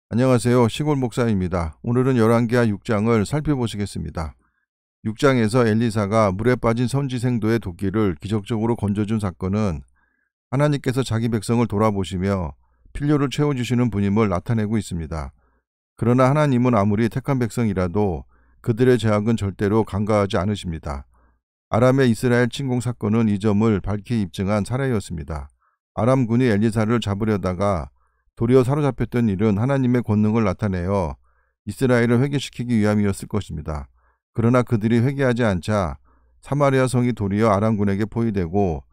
안녕하세요. 시골 목사입니다. 오늘은 열왕기하 6장을 살펴보시겠습니다. 6장에서 엘리사가 물에 빠진 선지생도의 도끼를 기적적으로 건져준 사건은 하나님께서 자기 백성을 돌아보시며 필요를 채워주시는 분임을 나타내고 있습니다. 그러나 하나님은 아무리 택한 백성이라도 그들의 죄악은 절대로 간과하지 않으십니다. 아람의 이스라엘 침공 사건은 이 점을 밝히 입증한 사례였습니다. 아람군이 엘리사를 잡으려다가 도리어 사로잡혔던 일은 하나님의 권능을 나타내어 이스라엘을 회개시키기 위함이었을 것입니다. 그러나 그들이 회개하지 않자 사마리아 성이 도리어 아람군에게 포위되고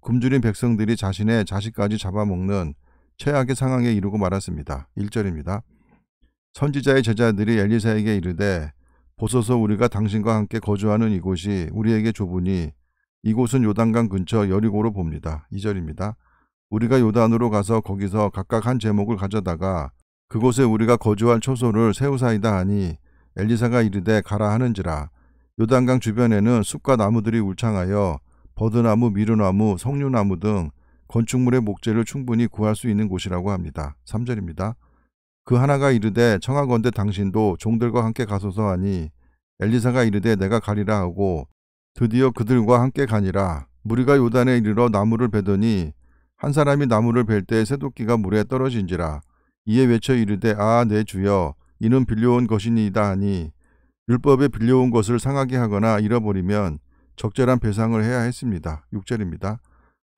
굶주린 백성들이 자신의 자식까지 잡아먹는 최악의 상황에 이르고 말았습니다. 1절입니다. 선지자의 제자들이 엘리사에게 이르되 보소서 우리가 당신과 함께 거주하는 이곳이 우리에게 좁으니 이곳은 요단강 근처 여리고로 봅니다. 2절입니다. 우리가 요단으로 가서 거기서 각각 한 제목을 가져다가 그곳에 우리가 거주할 초소를 세우사이다 하니 엘리사가 이르되 가라 하는지라. 요단강 주변에는 숲과 나무들이 울창하여 버드나무, 미루나무, 석류나무 등 건축물의 목재를 충분히 구할 수 있는 곳이라고 합니다. 3절입니다. 그 하나가 이르되 청하건대 당신도 종들과 함께 가소서 하니 엘리사가 이르되 내가 가리라 하고 드디어 그들과 함께 가니라. 무리가 요단에 이르러 나무를 베더니 한 사람이 나무를 벨 때 새도끼가 물에 떨어진지라. 이에 외쳐 이르되 아 내 주여 이는 빌려온 것이니이다 하니 율법에 빌려온 것을 상하게 하거나 잃어버리면 적절한 배상을 해야 했습니다. 6절입니다.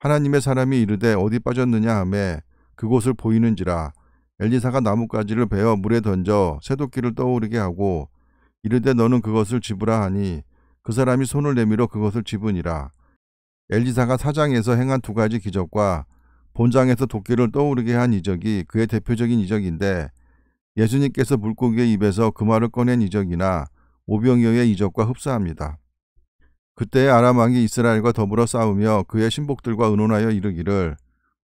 하나님의 사람이 이르되 어디 빠졌느냐 하매 그곳을 보이는지라. 엘리사가 나뭇가지를 베어 물에 던져 새도끼를 떠오르게 하고 이르되 너는 그것을 집으라 하니 그 사람이 손을 내밀어 그것을 집으니라. 엘리사가 사장에서 행한 두 가지 기적과 본장에서 도끼를 떠오르게 한 이적이 그의 대표적인 이적인데 예수님께서 물고기의 입에서 그 말을 꺼낸 이적이나 오병이어의 이적과 흡사합니다. 그때 아람 왕이 이스라엘과 더불어 싸우며 그의 신복들과 의논하여 이르기를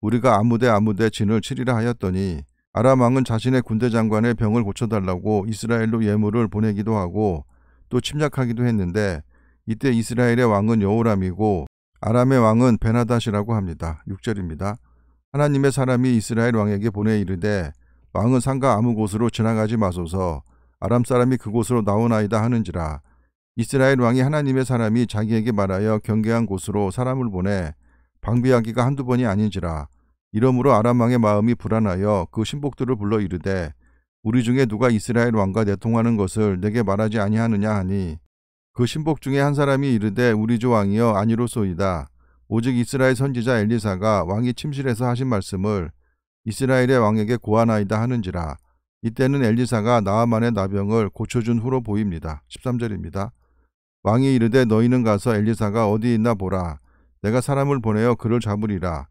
우리가 아무데 진을 치리라 하였더니 아람 왕은 자신의 군대 장관의 병을 고쳐달라고 이스라엘로 예물을 보내기도 하고 또 침략하기도 했는데 이때 이스라엘의 왕은 여호람이고 아람의 왕은 베나닷이라고 합니다. 6절입니다. 하나님의 사람이 이스라엘 왕에게 보내 이르되 왕은 산과 아무 곳으로 지나가지 마소서 아람 사람이 그곳으로 나오나이다 하는지라. 이스라엘 왕이 하나님의 사람이 자기에게 말하여 경계한 곳으로 사람을 보내 방비하기가 한두 번이 아닌지라. 이러므로 아람 왕의 마음이 불안하여 그 신복들을 불러 이르되 우리 중에 누가 이스라엘 왕과 내통하는 것을 내게 말하지 아니하느냐 하니 그 신복 중에 한 사람이 이르되 우리 주 왕이여 아니로소이다. 오직 이스라엘 선지자 엘리사가 왕이 침실에서 하신 말씀을 이스라엘의 왕에게 고하나이다 하는지라. 이때는 엘리사가 나아만의 나병을 고쳐준 후로 보입니다. 13절입니다. 왕이 이르되 너희는 가서 엘리사가 어디 있나 보라. 내가 사람을 보내어 그를 잡으리라.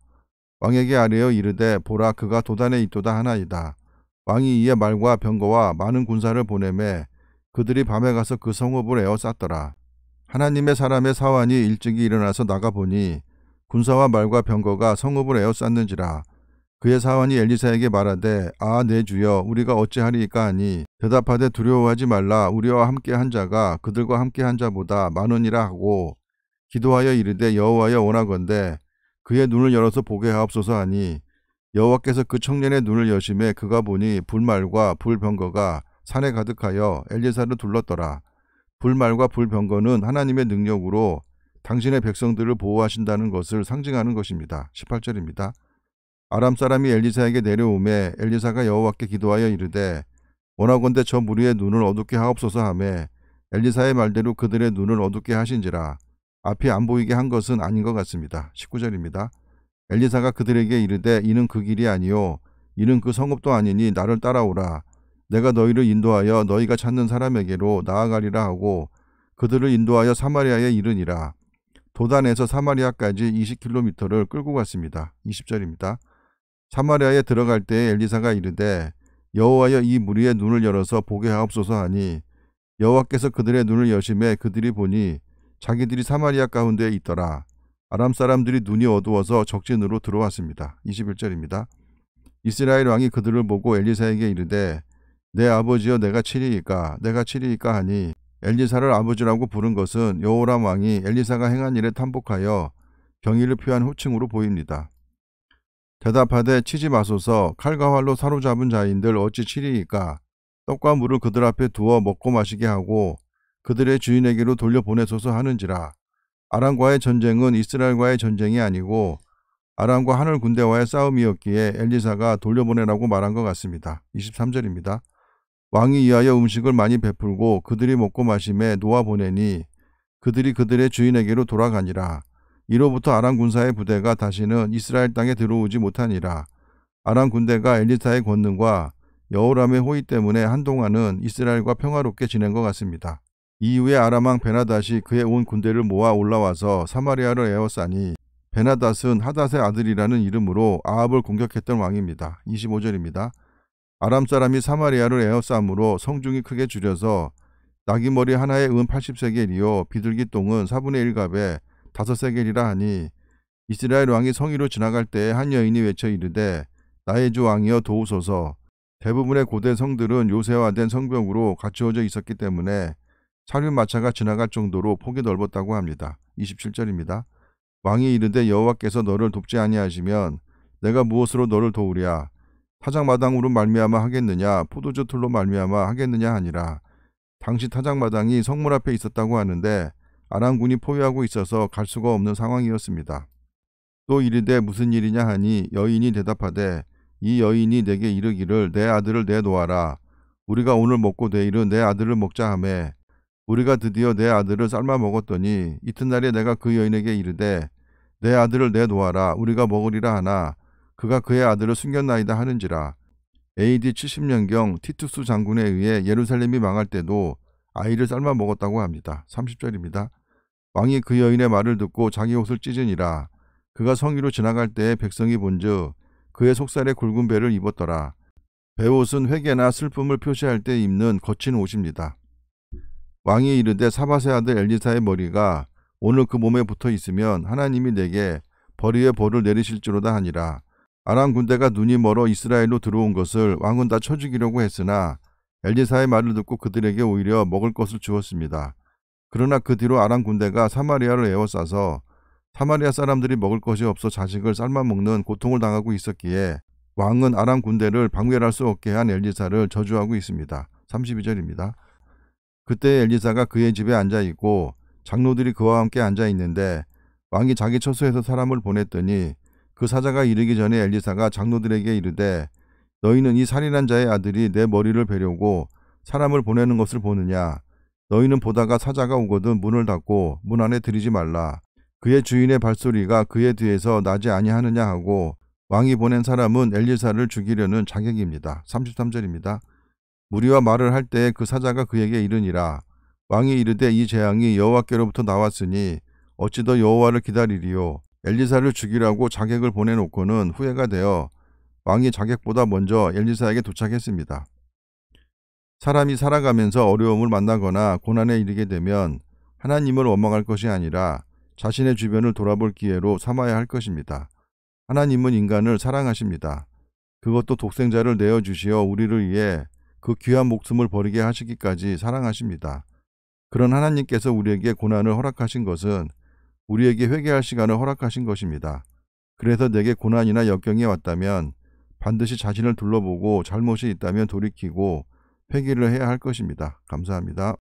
왕에게 아뢰어 이르되 보라 그가 도단에 있도다 하나이다. 왕이 이에 말과 병거와 많은 군사를 보내매 그들이 밤에 가서 그 성읍을 에워쌌더라. 하나님의 사람의 사환이 일찍이 일어나서 나가보니 군사와 말과 병거가 성읍을 에워쌌는지라. 그의 사환이 엘리사에게 말하되 아 내 주여 우리가 어찌하리이까 하니 대답하되 두려워하지 말라. 우리와 함께 한 자가 그들과 함께 한 자보다 많으니라 하고 기도하여 이르되 여호와여 원하건대 그의 눈을 열어서 보게 하옵소서 하니 여호와께서 그 청년의 눈을 여심해 그가 보니 불말과 불병거가 산에 가득하여 엘리사를 둘렀더라. 불말과 불병거는 하나님의 능력으로 당신의 백성들을 보호하신다는 것을 상징하는 것입니다. 18절입니다. 아람 사람이 엘리사에게 내려오매 엘리사가 여호와께 기도하여 이르되 원하건대 저 무리의 눈을 어둡게 하옵소서 하매 엘리사의 말대로 그들의 눈을 어둡게 하신지라. 앞이 안 보이게 한 것은 아닌 것 같습니다. 19절입니다. 엘리사가 그들에게 이르되 이는 그 길이 아니요 이는 그 성읍도 아니니 나를 따라오라. 내가 너희를 인도하여 너희가 찾는 사람에게로 나아가리라 하고 그들을 인도하여 사마리아에 이르니라. 도단에서 사마리아까지 20km를 끌고 갔습니다. 20절입니다. 사마리아에 들어갈 때에 엘리사가 이르되 여호와여 이 무리의 눈을 열어서 보게 하옵소서 하니 여호와께서 그들의 눈을 여심해 그들이 보니 자기들이 사마리아 가운데에 있더라. 아람 사람들이 눈이 어두워서 적진으로 들어왔습니다. 21절입니다. 이스라엘 왕이 그들을 보고 엘리사에게 이르되 내 아버지여 내가 치리이까 하니 엘리사를 아버지라고 부른 것은 여호람 왕이 엘리사가 행한 일에 탐복하여 경의를 표한 호칭으로 보입니다. 대답하되 치지 마소서. 칼과 활로 사로잡은 자인들 어찌 치리이까. 떡과 물을 그들 앞에 두어 먹고 마시게 하고 그들의 주인에게로 돌려보내소서 하는지라. 아람과의 전쟁은 이스라엘과의 전쟁이 아니고 아람과 하늘 군대와의 싸움이었기에 엘리사가 돌려보내라고 말한 것 같습니다. 23절입니다. 왕이 이하여 음식을 많이 베풀고 그들이 먹고 마심에 놓아보내니 그들이 그들의 주인에게로 돌아가니라. 이로부터 아람 군사의 부대가 다시는 이스라엘 땅에 들어오지 못하니라. 아람 군대가 엘리사의 권능과 여호람의 호의 때문에 한동안은 이스라엘과 평화롭게 지낸 것 같습니다. 이후에 아람 왕 베나닷이 그의 온 군대를 모아 올라와서 사마리아를 에워싸니 베나닷은 하닷의 아들이라는 이름으로 아합을 공격했던 왕입니다. 25절입니다. 아람 사람이 사마리아를 에워싸므로 성중이 크게 줄여서 나귀머리 하나에 은 80세겔이요 비둘기 똥은 4분의 1갑에 5세겔이라 하니 이스라엘 왕이 성위로 지나갈 때에 한 여인이 외쳐 이르되 나의 주 왕이여 도우소서. 대부분의 고대 성들은 요새화된 성벽으로 갖추어져 있었기 때문에 살균마차가 지나갈 정도로 폭이 넓었다고 합니다. 27절입니다. 왕이 이르되 여호와께서 너를 돕지 아니하시면 내가 무엇으로 너를 도우랴. 타작마당으로 말미암아 하겠느냐 포도주 틀로 말미암아 하겠느냐 하니라. 당시 타작마당이 성문 앞에 있었다고 하는데 아람군이 포위하고 있어서 갈 수가 없는 상황이었습니다. 또 이르되 무슨 일이냐 하니 여인이 대답하되 이 여인이 내게 이르기를 내 아들을 내놓아라. 우리가 오늘 먹고 내일은 내 아들을 먹자 하매 우리가 드디어 내 아들을 삶아 먹었더니 이튿날에 내가 그 여인에게 이르되 내 아들을 내놓아라. 우리가 먹으리라 하나 그가 그의 아들을 숨겼나이다 하는지라. AD 70년경 티투스 장군에 의해 예루살렘이 망할 때도 아이를 삶아 먹었다고 합니다. 30절입니다. 왕이 그 여인의 말을 듣고 자기 옷을 찢으니라. 그가 성위로 지나갈 때에 백성이 본즉 그의 속살에 굵은 배를 입었더라. 배옷은 회개나 슬픔을 표시할 때 입는 거친 옷입니다. 왕이 이르되 사밧의 아들 엘리사의 머리가 오늘 그 몸에 붙어 있으면 하나님이 내게 벌이의 벌을 내리실지로다 하니라. 아람 군대가 눈이 멀어 이스라엘로 들어온 것을 왕은 다 쳐 죽이려고 했으나 엘리사의 말을 듣고 그들에게 오히려 먹을 것을 주었습니다. 그러나 그 뒤로 아람 군대가 사마리아를 에워싸서 사마리아 사람들이 먹을 것이 없어 자식을 삶아 먹는 고통을 당하고 있었기에 왕은 아람 군대를 방멸할 수 없게 한 엘리사를 저주하고 있습니다. 32절입니다. 그때 엘리사가 그의 집에 앉아있고 장로들이 그와 함께 앉아있는데 왕이 자기 처소에서 사람을 보냈더니 그 사자가 이르기 전에 엘리사가 장로들에게 이르되 너희는 이 살인한 자의 아들이 내 머리를 베려고 사람을 보내는 것을 보느냐. 너희는 보다가 사자가 오거든 문을 닫고 문 안에 들이지 말라. 그의 주인의 발소리가 그의 뒤에서 나지 아니하느냐 하고 왕이 보낸 사람은 엘리사를 죽이려는 자객입니다. 33절입니다. 무리와 말을 할 때에 그 사자가 그에게 이르니라. 왕이 이르되 이 재앙이 여호와께로부터 나왔으니 어찌 더 여호와를 기다리리요. 엘리사를 죽이라고 자객을 보내놓고는 후회가 되어 왕이 자객보다 먼저 엘리사에게 도착했습니다. 사람이 살아가면서 어려움을 만나거나 고난에 이르게 되면 하나님을 원망할 것이 아니라 자신의 주변을 돌아볼 기회로 삼아야 할 것입니다. 하나님은 인간을 사랑하십니다. 그것도 독생자를 내어주시어 우리를 위해 그 귀한 목숨을 버리게 하시기까지 사랑하십니다. 그런 하나님께서 우리에게 고난을 허락하신 것은 우리에게 회개할 시간을 허락하신 것입니다. 그래서 내게 고난이나 역경이 왔다면 반드시 자신을 둘러보고 잘못이 있다면 돌이키고 회개를 해야 할 것입니다. 감사합니다.